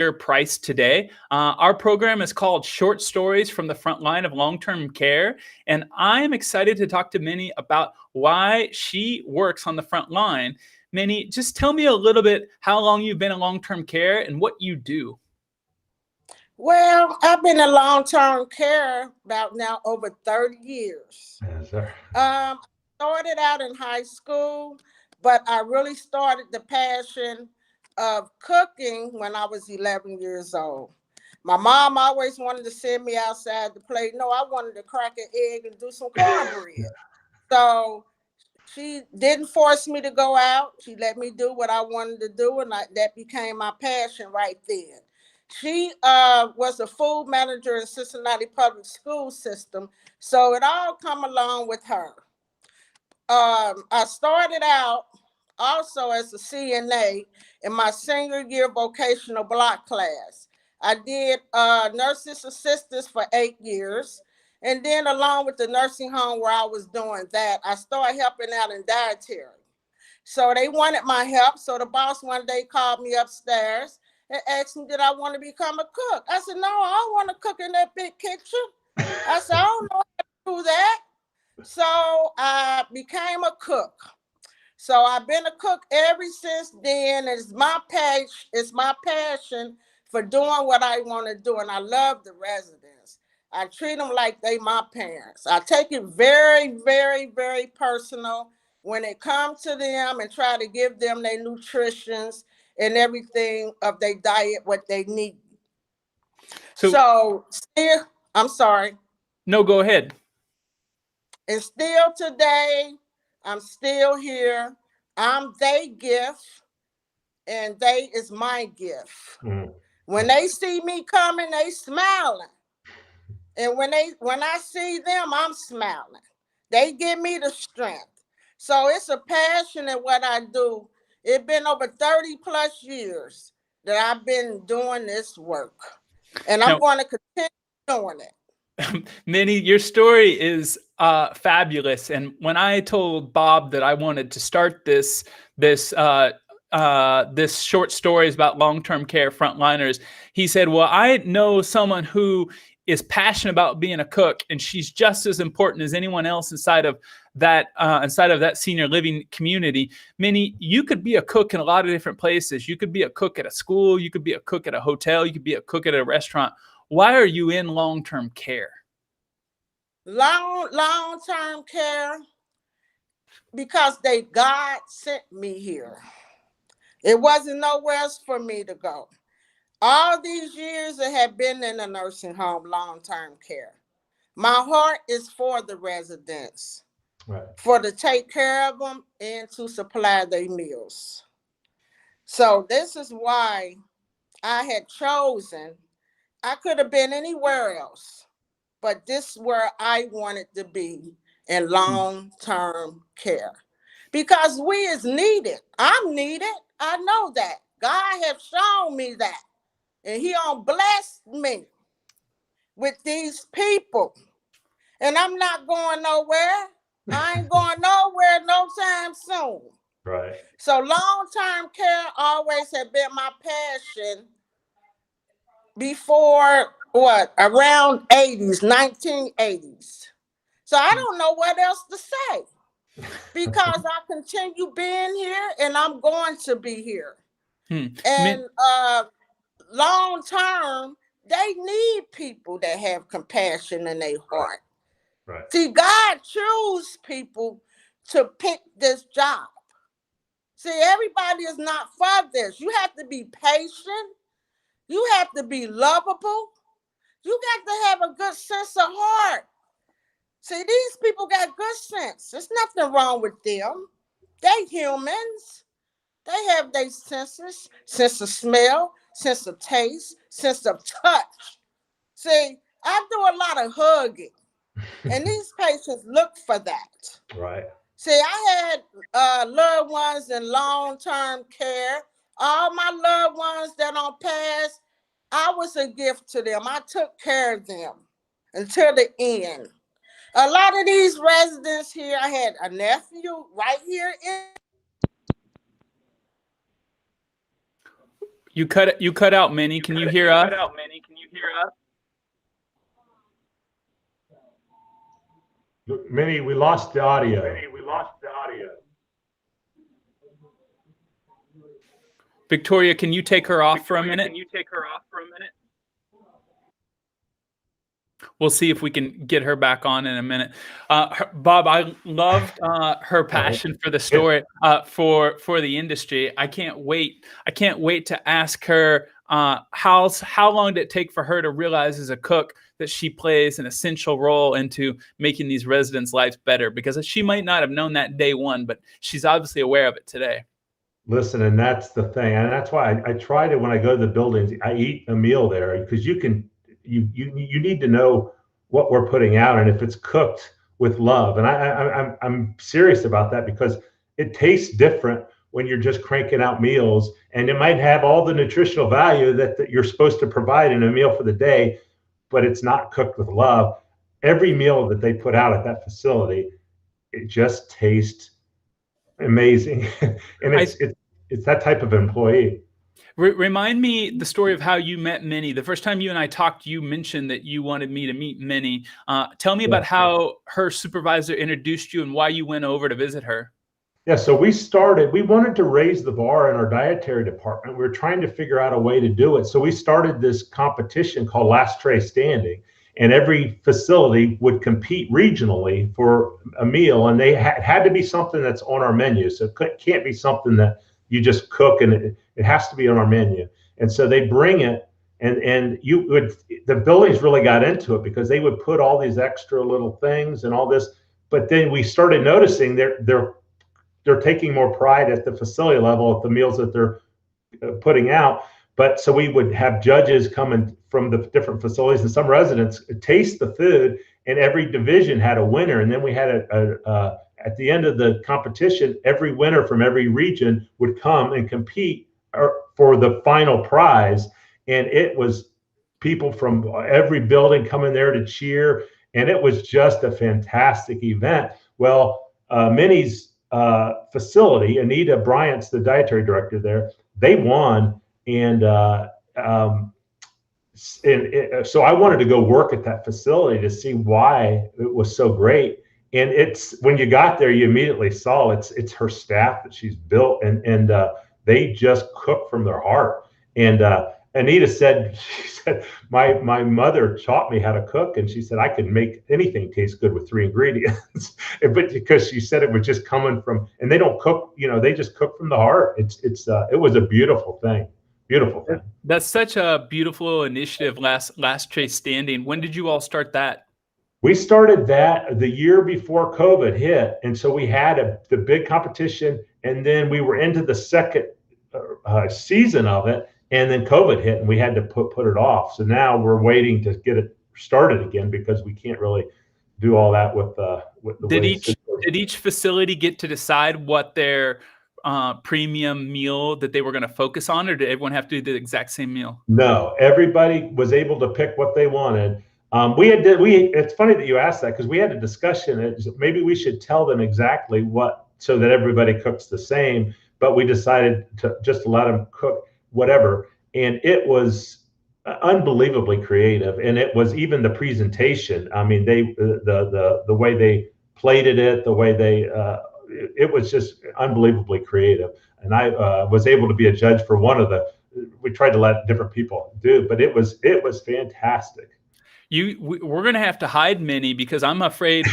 price today. Our program is called Short Stories from the Front Line of Long-Term Care, and I am excited to talk to Minnie about why she works on the front line. Minnie, just tell me a little bit how long you've been in long-term care and what you do. Well, I've been in long-term care about now over 30 years. Yes, sir. Started out in high school, but I really started the passion of cooking when I was 11 years old. My mom always wanted to send me outside to play. No, I wanted to crack an egg and do some cornbread. So she didn't force me to go out. She let me do what I wanted to do, and that became my passion right then. She was a food manager in Cincinnati Public School System, so it all come along with her. I started out also as a CNA in my senior year vocational block class. I did nurse's assistance for 8 years. And then along with the nursing home where I was doing that, I started helping out in dietary. So they wanted my help. So the boss one day called me upstairs and asked me, did I want to become a cook? I said, no, I don't want to cook in that big kitchen. I said, I don't know how to do that. So I became a cook. So I've been a cook ever since then. It's my passion for doing what I want to do. And I love the residents. I treat them like they my parents. I take it very, very, very personal when it comes to them and try to give them their nutritions and everything of their diet, what they need. So still, I'm sorry. No, go ahead. And still today, I'm still here. I'm their gift, and they is my gift. Mm. When they see me coming, they smiling. And when I see them, I'm smiling. They give me the strength. So it's a passion in what I do. It's been over 30 plus years that I've been doing this work. And I'm going to continue doing it. Minnie, your story is fabulous. And when I told Bob that I wanted to start this short stories about long-term care frontliners, he said, well, I know someone who is passionate about being a cook, and she's just as important as anyone else inside of that senior living community. Minnie, you could be a cook in a lot of different places. You could be a cook at a school. You could be a cook at a hotel. You could be a cook at a restaurant. Why are you in long-term care? Long-term care, because God sent me here. It wasn't nowhere else for me to go. All these years I have been in a nursing home, long-term care. My heart is for the residents, right, for to take care of them and to supply their meals. So this is why I had chosen. I could have been anywhere else, but this is where I wanted to be, in long-term care. Because we is needed. I'm needed. I know that. God has shown me that. And he blessed me with these people. And I'm not going nowhere. I ain't going nowhere no time soon. Right. So long-term care always had been my passion before, around 1980s. So I don't know what else to say. Because I continue being here and I'm going to be here. And long term, they need people that have compassion in their heart. Right. See, God choose people to pick this job. See, everybody is not for this. You have to be patient. You have to be lovable. You got to have a good sense of heart. See, these people got good sense. There's nothing wrong with them. They humans. They have their senses, sense of smell, sense of taste, sense of touch. See, I do a lot of hugging, and these patients look for that. Right. See, I had loved ones in long-term care. All my loved ones that on pass, I was a gift to them. I took care of them until the end. A lot of these residents here, I had a nephew right here in. You cut out, Minnie. Can you hear us? Minnie, we lost the audio. Victoria, can you take her off for a minute? We'll see if we can get her back on in a minute. Bob, I loved her passion for the story, for the industry. I can't wait to ask her how long did it take for her to realize as a cook that she plays an essential role into making these residents' lives better, because she might not have known that day one, but she's obviously aware of it today. Listen, and that's the thing, and that's why I try to, when I go to the buildings, I eat a meal there, because you need to know what we're putting out, and if it's cooked with love. And I'm serious about that, because it tastes different when you're just cranking out meals, and it might have all the nutritional value that you're supposed to provide in a meal for the day, but it's not cooked with love. Every meal that they put out at that facility, it just tastes amazing. And it's that type of employee. Remind me the story of how you met Minnie. The first time you and I talked, you mentioned that you wanted me to meet Minnie. Tell me about how her supervisor introduced you and why you went over to visit her. Yeah, so we wanted to raise the bar in our dietary department. We were trying to figure out a way to do it. So we started this competition called Last Tray Standing, and every facility would compete regionally for a meal, and they had to be something that's on our menu. So it can't be something that you just cook, and it has to be on our menu. And so they bring it, and the buildings really got into it, because they would put all these extra little things and all this. But then we started noticing they're taking more pride at the facility level at the meals that they're putting out. But so we would have judges coming from the different facilities, and some residents taste the food, and every division had a winner. And then we had at the end of the competition, every winner from every region would come and compete for the final prize. And it was people from every building coming there to cheer. And it was just a fantastic event. Well, Minnie's facility, Anita Bryant's the dietary director there, they won. And so I wanted to go work at that facility to see why it was so great. And when you got there, you immediately saw it's her staff that she's built, and they just cook from their heart. And Anita said, my mother taught me how to cook, and she said I could make anything taste good with 3 ingredients. But because she said it was just coming from, and they don't cook, they just cook from the heart. It was a beautiful thing. Beautiful thing. That's such a beautiful initiative, Last Tray Standing. When did you all start that? We started that the year before COVID hit. And so we had the big competition, and then we were into the second season of it, and then COVID hit, and we had to put it off. So now we're waiting to get it started again, because we can't really do all that with the Did each facility get to decide what their premium meal that they were going to focus on, or did everyone have to do the exact same meal? No, everybody was able to pick what they wanted. It's funny that you asked that, because we had a discussion. Maybe we should tell them exactly what, so that everybody cooks the same, but we decided to just let them cook whatever. And it was unbelievably creative. And it was even the presentation. I mean, the way they plated it, the way it was just unbelievably creative. And I was able to be a judge for we tried to let different people do, but it was fantastic. We're going to have to hide Minnie, because I'm afraid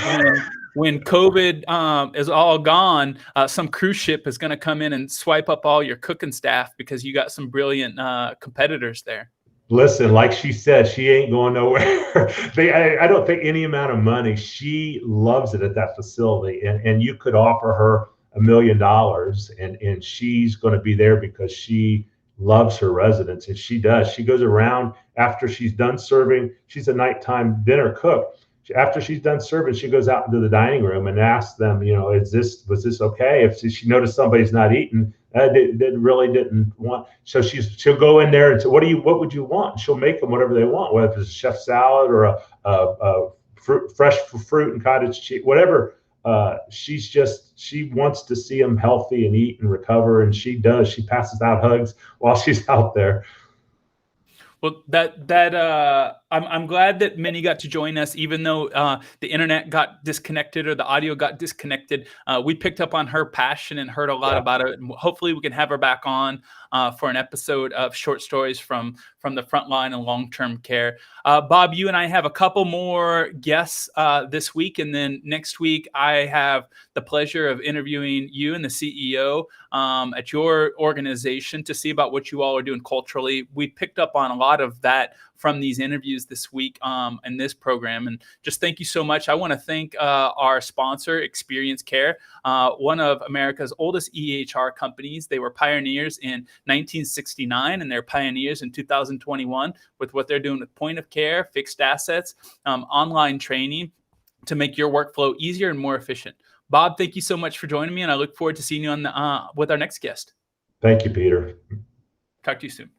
when COVID is all gone, some cruise ship is going to come in and swipe up all your cooking staff, because you got some brilliant competitors there. Listen, like she said, she ain't going nowhere. I don't think any amount of money. She loves it at that facility, and you could offer her $1 million, and she's going to be there because she loves her residents, and she does. She goes around after she's done serving. She's a nighttime dinner cook. After she's done serving, she goes out into the dining room and asks them, was this okay? If she noticed somebody's not eating, they really didn't want. So she'll go in there and say, what would you want? She'll make them whatever they want, whether it's a chef salad or a fresh fruit and cottage cheese, whatever she wants to see him healthy and eat and recover, and she does. She passes out hugs while she's out there. Well, I'm glad that Minnie got to join us, even though the internet got disconnected or the audio got disconnected. We picked up on her passion and heard a lot about it. And hopefully, we can have her back on for an episode of short stories from the frontline and long-term care. Bob, you and I have a couple more guests this week, and then next week I have the pleasure of interviewing you and the CEO at your organization to see about what you all are doing culturally. We picked up on a lot of that from these interviews this week in this program. And just thank you so much. I want to thank our sponsor, Experience Care, one of America's oldest EHR companies. They were pioneers in 1969, and they're pioneers in 2021 with what they're doing with point of care, fixed assets, online training to make your workflow easier and more efficient. Bob, thank you so much for joining me, and I look forward to seeing you on with our next guest. Thank you, Peter. Talk to you soon.